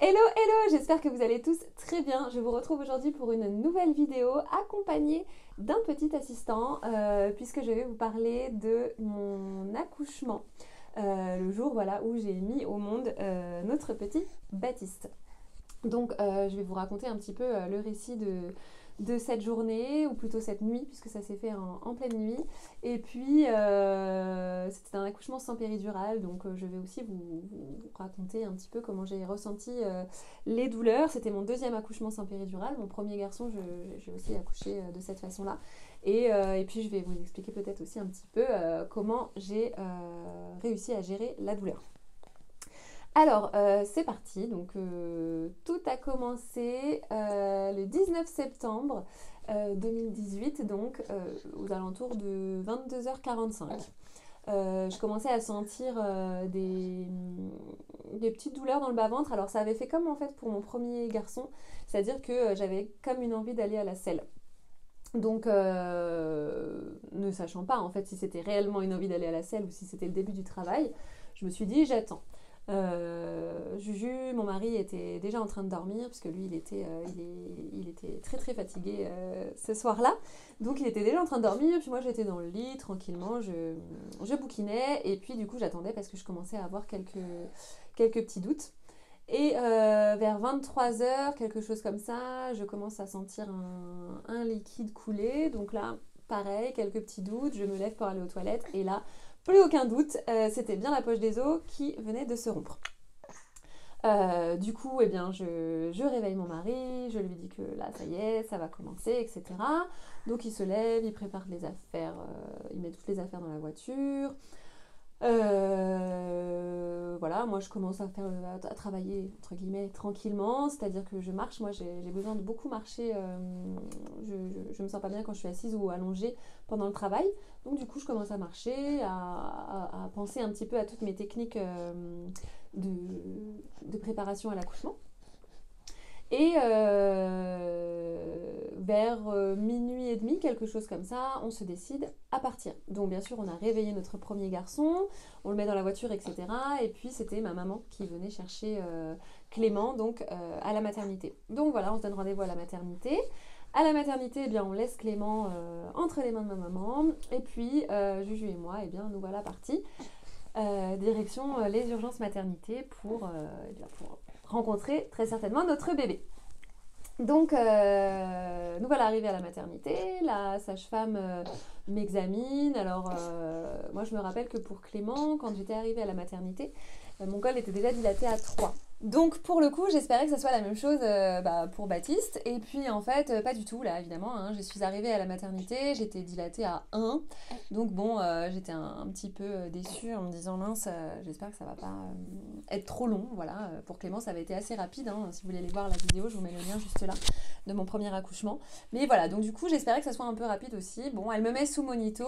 Hello, hello, j'espère que vous allez tous très bien. Je vous retrouve aujourd'hui pour une nouvelle vidéo accompagnée d'un petit assistant puisque je vais vous parler de mon accouchement, le jour voilà, où j'ai mis au monde notre petit Baptiste. Donc je vais vous raconter un petit peu le récit de cette journée, ou plutôt cette nuit, puisque ça s'est fait en pleine nuit. Et puis c'était un accouchement sans péridurale, donc je vais aussi vous raconter un petit peu comment j'ai ressenti les douleurs. C'était mon deuxième accouchement sans péridurale. Mon premier garçon, j'ai aussi accouché de cette façon-là. Et puis je vais vous expliquer peut-être aussi un petit peu comment j'ai réussi à gérer la douleur. Alors, c'est parti. Donc, tout a commencé le 19 septembre 2018, donc aux alentours de 22h45. Je commençais à sentir des petites douleurs dans le bas-ventre. Alors, ça avait fait comme en fait pour mon premier garçon, c'est-à-dire que j'avais comme une envie d'aller à la selle. Donc, ne sachant pas en fait si c'était réellement une envie d'aller à la selle ou si c'était le début du travail, je me suis dit j'attends. Juju, mon mari, était déjà en train de dormir parce que lui il était très très fatigué ce soir-là. Donc il était déjà en train de dormir, puis moi j'étais dans le lit tranquillement, je bouquinais et puis du coup j'attendais parce que je commençais à avoir quelques petits doutes. Et vers 23h, quelque chose comme ça, je commence à sentir un liquide couler. Donc là, pareil, quelques petits doutes, je me lève pour aller aux toilettes et là, plus aucun doute, c'était bien la poche des os qui venait de se rompre. Du coup, eh bien, je réveille mon mari, je lui dis que là, ça y est, ça va commencer, etc. Donc il se lève, il prépare les affaires, il met toutes les affaires dans la voiture. Voilà, moi je commence à travailler entre guillemets tranquillement, c'est-à-dire que je marche, moi j'ai besoin de beaucoup marcher, je me sens pas bien quand je suis assise ou allongée pendant le travail, donc du coup je commence à marcher, à penser un petit peu à toutes mes techniques de, de préparation à l'accouchement. Et vers minuit et demi, quelque chose comme ça, on se décide à partir. Donc bien sûr, on a réveillé notre premier garçon, on le met dans la voiture, etc. Et puis c'était ma maman qui venait chercher Clément donc à la maternité. Donc voilà, on se donne rendez-vous à la maternité. À la maternité, eh bien, on laisse Clément entre les mains de ma maman. Et puis Juju et moi, eh bien, nous voilà partis. Direction les urgences maternité pour rencontrer très certainement notre bébé. Donc, nous voilà arrivés à la maternité, la sage-femme m'examine. Alors, moi je me rappelle que pour Clément, quand j'étais arrivée à la maternité, mon col était déjà dilaté à 3. Donc pour le coup, j'espérais que ça soit la même chose pour Baptiste. Et puis en fait, pas du tout là, évidemment. Hein. Je suis arrivée à la maternité, j'étais dilatée à 1. Donc bon, j'étais un petit peu déçue en me disant mince, j'espère que ça va pas être trop long. Voilà, pour Clément, ça avait été assez rapide. Hein. Si vous voulez aller voir la vidéo, je vous mets le lien juste là de mon premier accouchement. Mais voilà, donc du coup, j'espérais que ça soit un peu rapide aussi. Bon, elle me met sous monito.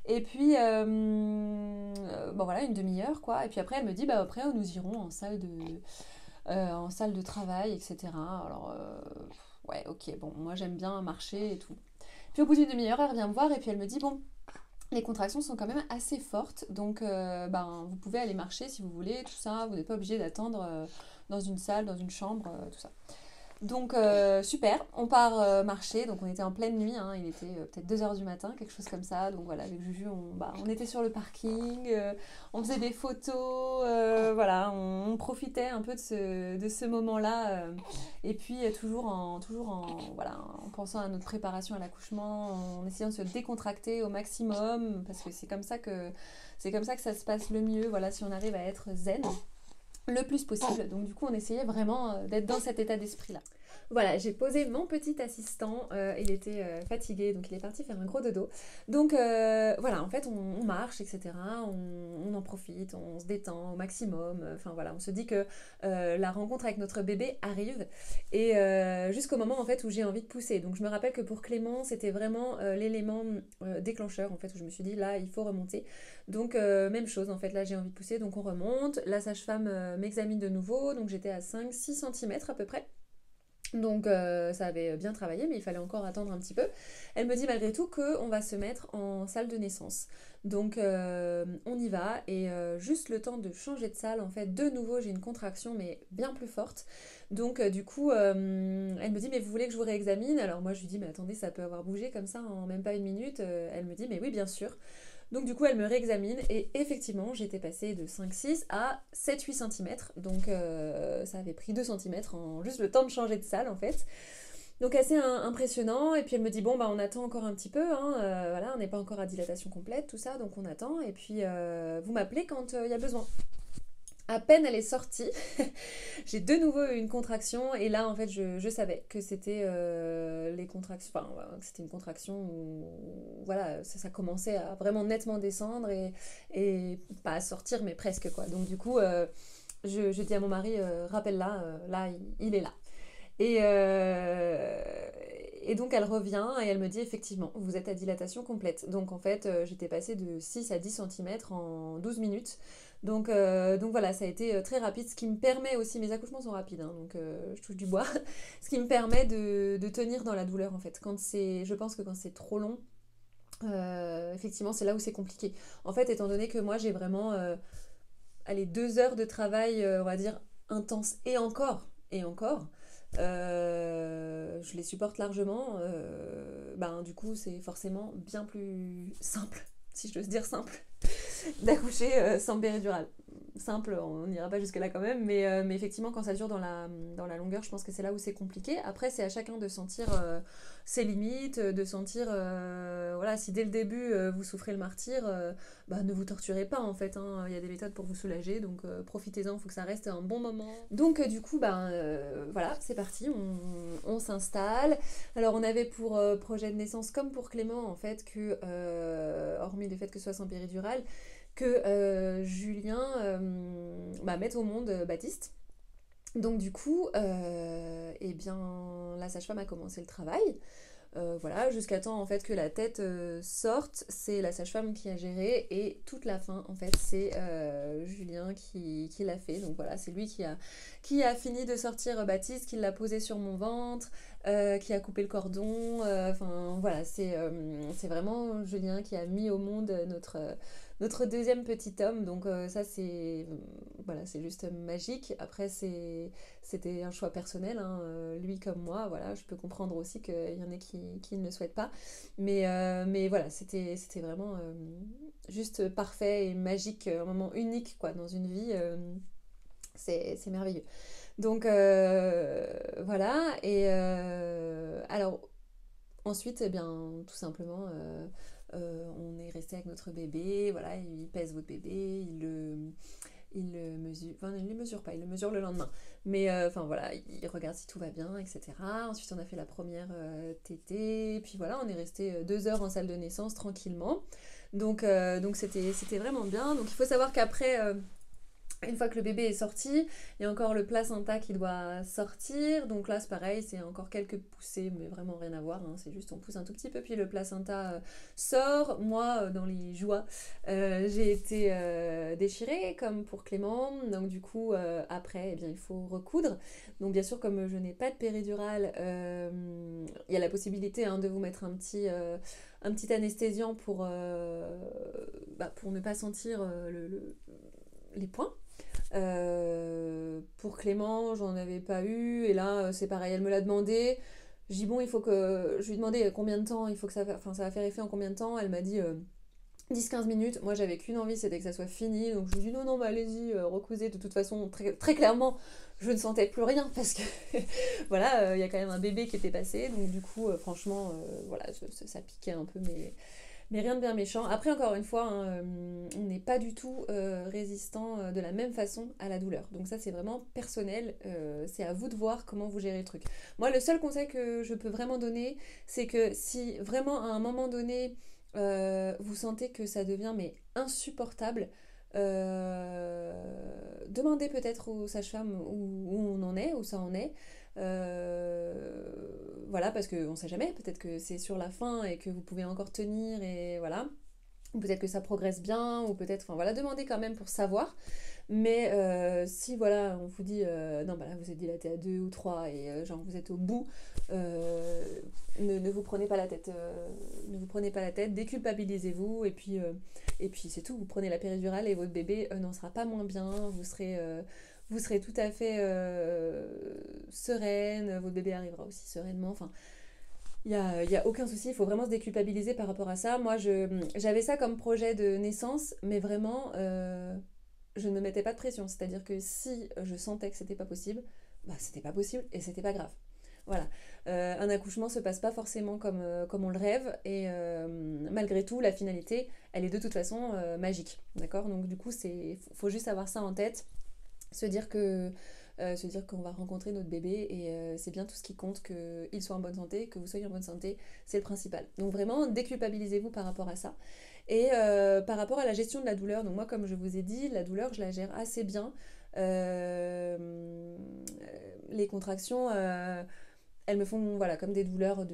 Et puis, bon voilà, une demi-heure quoi. Et puis après, elle me dit, bah après, nous irons en salle de travail, etc. Alors, ouais, ok, bon, moi j'aime bien marcher et tout. Puis au bout d'une demi-heure, elle revient me voir et puis elle me dit, bon, les contractions sont quand même assez fortes, donc ben, vous pouvez aller marcher si vous voulez, tout ça, vous n'êtes pas obligé d'attendre dans une salle, dans une chambre, tout ça. Donc super, on part marcher, donc on était en pleine nuit, hein, il était peut-être 2h du matin, quelque chose comme ça, donc voilà, avec Juju, on était sur le parking, on faisait des photos, voilà, on profitait un peu de ce moment-là, et puis voilà, en pensant à notre préparation à l'accouchement, en essayant de se décontracter au maximum, parce que c'est comme ça que ça se passe le mieux, voilà, si on arrive à être zen le plus possible. Donc du coup, on essayait vraiment d'être dans cet état d'esprit-là. Voilà, j'ai posé mon petit assistant, il était fatigué, donc il est parti faire un gros dodo. Donc voilà, en fait, on marche, etc. On en profite, on se détend au maximum. Enfin voilà, on se dit que la rencontre avec notre bébé arrive et jusqu'au moment en fait où j'ai envie de pousser. Donc je me rappelle que pour Clément, c'était vraiment l'élément déclencheur en fait où je me suis dit là, il faut remonter. Donc même chose en fait, là j'ai envie de pousser, donc on remonte. La sage-femme m'examine de nouveau, donc j'étais à 5-6 cm à peu près. Donc ça avait bien travaillé, mais il fallait encore attendre un petit peu. Elle me dit malgré tout qu'on va se mettre en salle de naissance. Donc on y va et juste le temps de changer de salle, en fait, de nouveau j'ai une contraction mais bien plus forte. Donc du coup elle me dit mais vous voulez que je vous réexamine? Alors moi je lui dis mais attendez ça peut avoir bougé comme ça en même pas une minute. Elle me dit mais oui bien sûr. Donc du coup, elle me réexamine et effectivement, j'étais passée de 5-6 à 7-8 cm. Donc ça avait pris 2 cm en juste le temps de changer de salle en fait. Donc assez impressionnant. Et puis elle me dit, bon, bah on attend encore un petit peu. Hein, voilà, on n'est pas encore à dilatation complète, tout ça. Donc on attend. Et puis vous m'appelez quand il y a besoin. À peine elle est sortie, j'ai de nouveau eu une contraction et là en fait je savais que c'était les contractions, enfin que c'était une contraction où voilà ça commençait à vraiment nettement descendre et pas à sortir mais presque quoi. Donc du coup je dis à mon mari rappelle-la, là il est là. Et, euh, et donc elle revient et elle me dit effectivement, vous êtes à dilatation complète. Donc en fait, j'étais passée de 6 à 10 cm en 12 minutes. Donc voilà, ça a été très rapide, ce qui me permet aussi, mes accouchements sont rapides, hein, donc je touche du bois, ce qui me permet de tenir dans la douleur en fait. Je pense que quand c'est trop long, effectivement c'est là où c'est compliqué. En fait, étant donné que moi j'ai vraiment, allez, 2 heures de travail, on va dire, intense et encore. Je les supporte largement. Ben, du coup, c'est forcément bien plus simple, si je dois dire simple, d'accoucher sans péridurale. Simple, on n'ira pas jusque-là quand même, mais effectivement, quand ça dure dans la longueur, je pense que c'est là où c'est compliqué. Après, c'est à chacun de sentir ses limites, de sentir, voilà, si dès le début vous souffrez le martyre, bah, ne vous torturez pas en fait, hein. Il y a des méthodes pour vous soulager, donc profitez-en, il faut que ça reste un bon moment. Donc du coup, ben, voilà, c'est parti, on s'installe. Alors on avait pour projet de naissance, comme pour Clément en fait, que, hormis le fait que ce soit sans péridurale, que Julien bah, mette au monde Baptiste. Donc du coup, eh bien, la sage-femme a commencé le travail. Voilà, jusqu'à temps en fait que la tête sorte, c'est la sage-femme qui a géré et toute la fin en fait c'est Julien qui l'a fait. Donc voilà, c'est lui qui a fini de sortir Baptiste, qui l'a posé sur mon ventre, qui a coupé le cordon. Enfin voilà, c'est vraiment Julien qui a mis au monde notre deuxième petit homme. Donc ça c'est voilà, c'est juste magique. Après c'était un choix personnel, hein, lui comme moi, voilà, je peux comprendre aussi qu'il y en a qui ne le souhaitent pas, mais voilà, c'était vraiment juste parfait et magique, un moment unique quoi, dans une vie, c'est merveilleux. Donc voilà, et alors ensuite, eh bien, tout simplement, on est resté avec notre bébé, voilà, il pèse votre bébé, il le mesure, enfin il ne le mesure pas, il le mesure le lendemain. Mais enfin voilà, il regarde si tout va bien, etc. Ensuite on a fait la première tétée, puis voilà, on est resté 2 heures en salle de naissance tranquillement. Donc c'était vraiment bien. Donc il faut savoir qu'après, une fois que le bébé est sorti, il y a encore le placenta qui doit sortir. Donc là, c'est pareil, c'est encore quelques poussées, mais vraiment rien à voir, hein. C'est juste on pousse un tout petit peu, puis le placenta sort. Moi, dans les joies, j'ai été déchirée, comme pour Clément. Donc du coup, après, eh bien, il faut recoudre. Donc bien sûr, comme je n'ai pas de péridurale, il y a la possibilité, hein, de vous mettre un petit anesthésiant pour ne pas sentir les points. Pour Clément, j'en avais pas eu, et là, c'est pareil, elle me l'a demandé. Je dis bon, il faut que. Je lui ai demandé combien de temps il faut que ça va faire effet en combien de temps. Elle m'a dit 10-15 minutes. Moi, j'avais qu'une envie, c'était que ça soit fini. Donc, je lui ai dit non, non, bah, allez-y, recousez. De toute façon, très, très clairement, je ne sentais plus rien parce que voilà, il y a quand même un bébé qui était passé. Donc, du coup, franchement, voilà, ça piquait un peu, mais rien de bien méchant. Après, encore une fois, hein, on n'est pas du tout résistant de la même façon à la douleur. Donc ça, c'est vraiment personnel. C'est à vous de voir comment vous gérez le truc. Moi, le seul conseil que je peux vraiment donner, c'est que si vraiment à un moment donné, vous sentez que ça devient mais insupportable, demandez peut-être aux sages-femmes où on en est, où ça en est. Voilà, parce qu'on ne sait jamais, peut-être que c'est sur la fin et que vous pouvez encore tenir, et voilà. ou peut-être que ça progresse bien, ou peut-être, enfin voilà, demandez quand même pour savoir. Mais si voilà, on vous dit non, bah là vous êtes dilaté à 2 ou 3 et genre vous êtes au bout, euh, ne vous prenez pas la tête, ne vous prenez pas la tête, déculpabilisez-vous et puis c'est tout. Vous prenez la péridurale et votre bébé n'en sera pas moins bien, vous serez tout à fait sereine, votre bébé arrivera aussi sereinement. Enfin, y a aucun souci, il faut vraiment se déculpabiliser par rapport à ça. Moi, j'avais ça comme projet de naissance, mais vraiment, je ne me mettais pas de pression. C'est-à-dire que si je sentais que c'était pas possible, bah c'était pas possible et c'était pas grave. Voilà. Un accouchement se passe pas forcément comme on le rêve et malgré tout, la finalité, elle est de toute façon magique. D'accord. Donc du coup, faut juste avoir ça en tête, se dire que se dire qu'on va rencontrer notre bébé et c'est bien tout ce qui compte, qu'il soit en bonne santé, que vous soyez en bonne santé, c'est le principal. Donc vraiment, déculpabilisez-vous par rapport à ça. Et par rapport à la gestion de la douleur, donc moi comme je vous ai dit, la douleur je la gère assez bien. Les contractions, elles me font voilà, comme des douleurs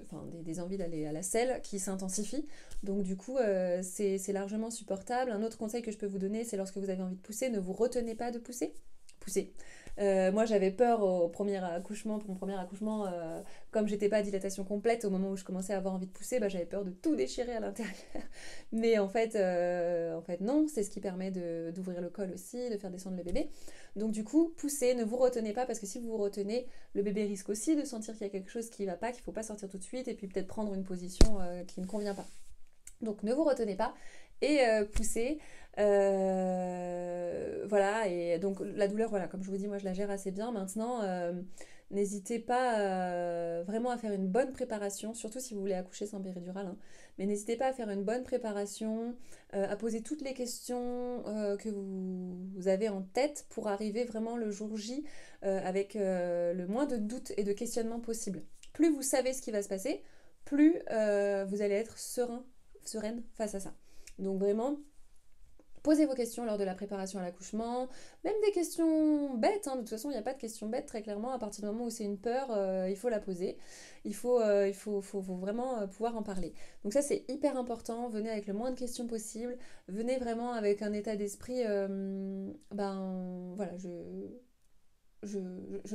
enfin, des envies d'aller à la selle qui s'intensifient. Donc du coup, c'est largement supportable. Un autre conseil que je peux vous donner, c'est lorsque vous avez envie de pousser, ne vous retenez pas de pousser. Poussez. Moi, j'avais peur au premier accouchement, pour mon premier accouchement, comme j'étais pas à dilatation complète, au moment où je commençais à avoir envie de pousser, bah, j'avais peur de tout déchirer à l'intérieur. Mais en fait non, c'est ce qui permet d'ouvrir le col aussi, de faire descendre le bébé. Donc du coup, poussez, ne vous retenez pas, parce que si vous vous retenez, le bébé risque aussi de sentir qu'il y a quelque chose qui ne va pas, qu'il ne faut pas sortir tout de suite, et puis peut-être prendre une position qui ne convient pas. Donc ne vous retenez pas et poussez. Voilà, et donc la douleur, voilà, comme je vous dis, moi je la gère assez bien. Maintenant, n'hésitez pas vraiment à faire une bonne préparation, surtout si vous voulez accoucher sans péridurale, hein. Mais n'hésitez pas à faire une bonne préparation, à poser toutes les questions que vous avez en tête pour arriver vraiment le jour J avec le moins de doutes et de questionnements possible. Plus vous savez ce qui va se passer, plus vous allez être sereine face à ça. Donc vraiment, posez vos questions lors de la préparation à l'accouchement, même des questions bêtes, hein. De toute façon il n'y a pas de questions bêtes très clairement, à partir du moment où c'est une peur, il faut la poser, faut vraiment pouvoir en parler. Donc ça c'est hyper important, venez avec le moins de questions possible, venez vraiment avec un état d'esprit, ben voilà, je, je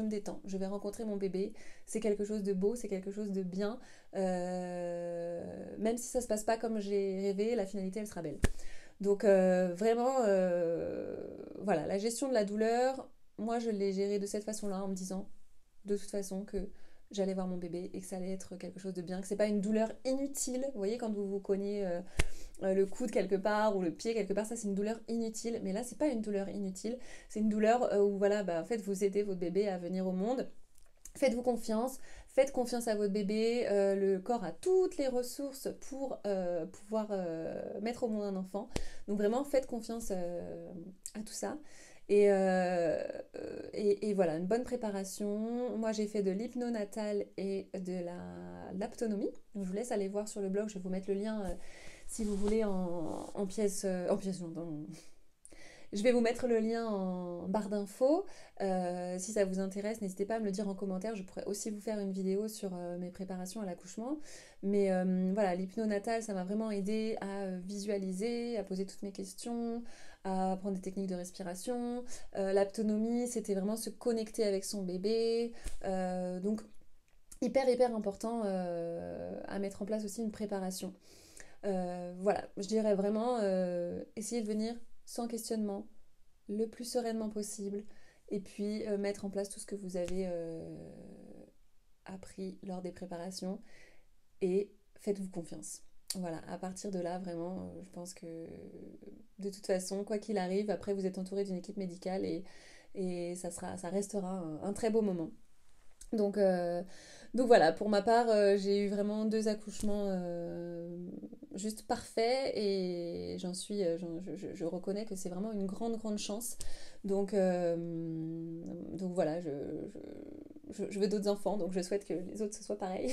me détends, je vais rencontrer mon bébé, c'est quelque chose de beau, c'est quelque chose de bien, même si ça se passe pas comme j'ai rêvé, la finalité elle sera belle. Donc vraiment, voilà, la gestion de la douleur, moi je l'ai gérée de cette façon-là en me disant de toute façon que j'allais voir mon bébé et que ça allait être quelque chose de bien, que c'est pas une douleur inutile. Vous voyez quand vous vous cognez le coude quelque part ou le pied quelque part, ça c'est une douleur inutile. Mais là c'est pas une douleur inutile, c'est une douleur où voilà, bah, en fait vous aidez votre bébé à venir au monde. Faites-vous confiance, faites confiance à votre bébé, le corps a toutes les ressources pour pouvoir mettre au monde un enfant. Donc vraiment, faites confiance à tout ça. Et voilà, une bonne préparation. Moi, j'ai fait de l'hypnonatal et de l'aptonomie. Donc je vous laisse aller voir sur le blog, je vais vous mettre le lien si vous voulez en pièce, non, je vais vous mettre le lien en barre d'infos. Si ça vous intéresse, n'hésitez pas à me le dire en commentaire. Je pourrais aussi vous faire une vidéo sur mes préparations à l'accouchement. Mais voilà, l'hypnonatal, ça m'a vraiment aidé à visualiser, à poser toutes mes questions, à apprendre des techniques de respiration. L'aptonomie, c'était vraiment se connecter avec son bébé. Donc, hyper important à mettre en place aussi une préparation. Voilà, je dirais vraiment, essayez de venir sans questionnement, le plus sereinement possible, et puis mettre en place tout ce que vous avez appris lors des préparations, et faites-vous confiance. Voilà, à partir de là, vraiment, je pense que de toute façon, quoi qu'il arrive, après vous êtes entouré d'une équipe médicale et ça restera un très beau moment. Donc, donc voilà, pour ma part, j'ai eu vraiment 2 accouchements juste parfaits et je reconnais que c'est vraiment une grande chance. Donc, donc voilà, je veux d'autres enfants, donc je souhaite que les autres ce soit pareil.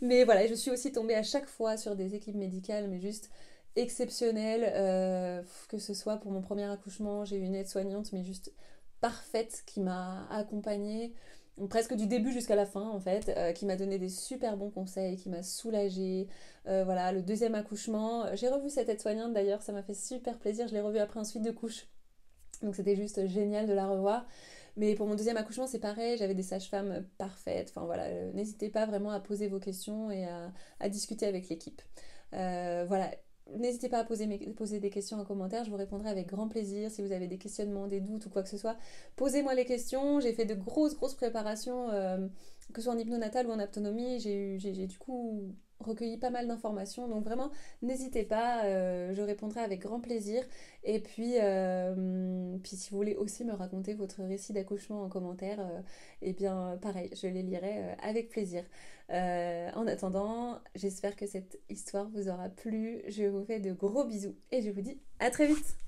Mais voilà, je suis aussi tombée à chaque fois sur des équipes médicales, mais juste exceptionnelles, que ce soit pour mon premier accouchement, j'ai eu une aide-soignante, mais juste parfaite, qui m'a accompagnée donc presque du début jusqu'à la fin en fait, qui m'a donné des super bons conseils, qui m'a soulagée. Voilà, le deuxième accouchement, j'ai revu cette aide-soignante d'ailleurs, ça m'a fait super plaisir, je l'ai revue après un suite de couche. Donc c'était juste génial de la revoir. Mais pour mon deuxième accouchement, c'est pareil, j'avais des sages-femmes parfaites. Enfin voilà, n'hésitez pas vraiment à poser vos questions et à discuter avec l'équipe. Voilà, n'hésitez pas à poser des questions en commentaire, je vous répondrai avec grand plaisir. Si vous avez des questionnements, des doutes ou quoi que ce soit, posez-moi les questions. J'ai fait de grosses préparations, que ce soit en hypnonatal ou en aptonomie. J'ai du coup recueilli pas mal d'informations. Donc vraiment, n'hésitez pas, je répondrai avec grand plaisir. Et puis si vous voulez aussi me raconter votre récit d'accouchement en commentaire, eh bien pareil, je les lirai avec plaisir. En attendant, j'espère que cette histoire vous aura plu. Je vous fais de gros bisous et je vous dis à très vite.